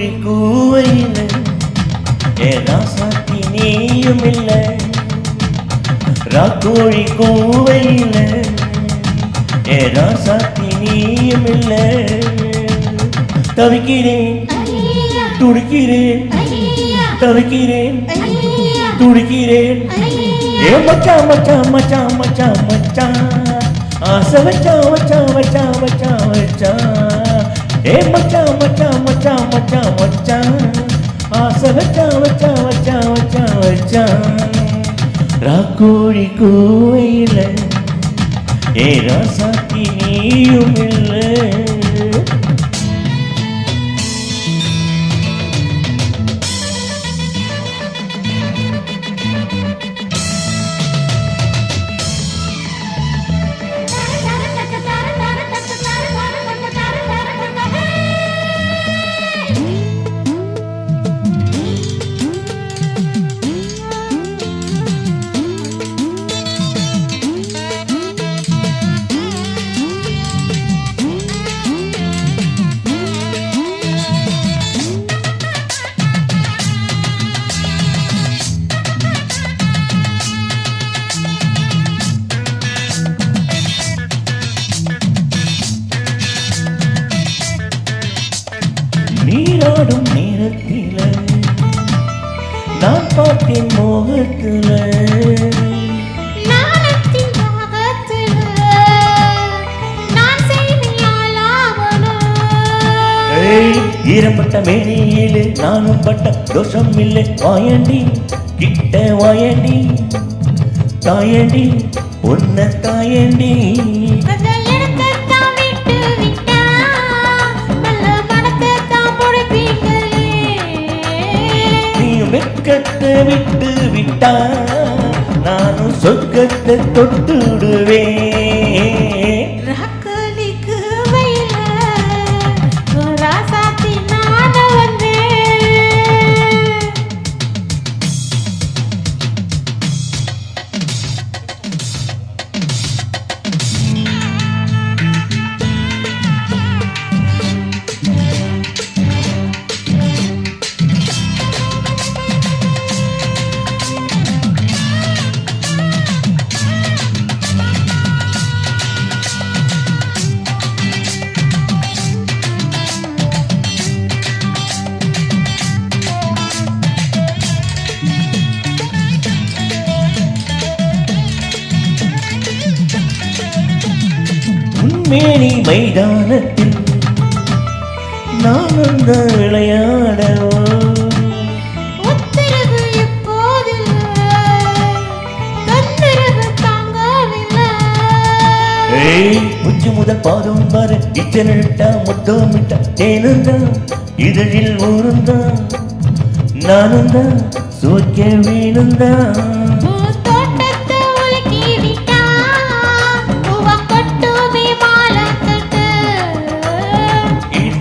ராக்கோழி கூவையில் ராசாத்தி நீயும் இல்லை. ராக்கோழி கூவையில் ராசாத்தி நீயும் இல்லை. தவிக்கிறேன் துடிக்கிறேன் தவிக்கிறேன் துடிக்கிறேன். ஏ மச்சான் மச்சான் மச்சான் மச்சான் மச்சான் ஆசை வச்சா வச்சா வச்சா வச்சா வச்சா. ஏ மச்சான் மச்சான் மச்சான் மச்சான் மச்சான் ஆசை வச்சா வச்சா வச்சா வச்சா வச்சா. ராக்கோழி கூவையில் ராசாத்தி நீயும் இல்லை. நீராடும் நேரத்தில நான் பார்த்தேன் மோகத்தில ஈரப்பட்ட மேனியிலே நானும் பட்ட தோஷம் இல்லை. வாயண்டி கிட்ட வாயண்டி தாயண்டி ஒன்ன தாயண்டி. வெட்கத்தை விட்டு விட்டா நானும் சொர்க்கத்தை தொட்டுடுவேன். ராக்கோழிக்கு வயல ராசாத்தி நான வந்தேன். மேனி மைதானத்தில் நான் அந்த விளையாடவோ உத்தரவு எப்போது தொந்தரவு தாங்கவில்லை. உச்சி முதல் பாதம் பாரு இச்சனிட்டா முத்தமிட்டா தேனுந்தான் இதழில் ஊருந்தான் நானுந்தான் சோக்க வீணுந்தான்.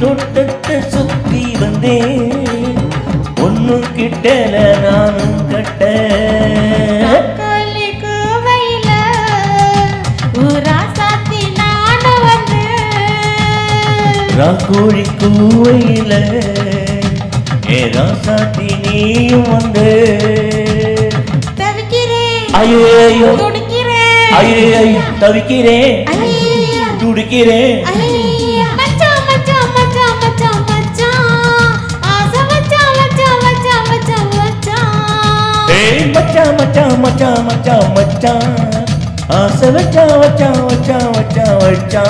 தோட்டத்தை சுத்தி வந்தேன் ஒன்னும் கிட்டல நானும் கட்ட. ராக்கோழிக்கு வயல ராசாத்தி நான வந்தேன். ராக்கோழி கூவையில் ராசாத்தி நீயும் வந்து. தவிக்கிறேன் ஐயோ துடிக்கிறேன் ஐயோ தவிக்கிறேன் துடிக்கிறேன். மச்சான் மச்சான் மச்சான் மச்சான் மச்சான் ஆசை வச்சா வச்சா வச்சா வச்சா வச்சா.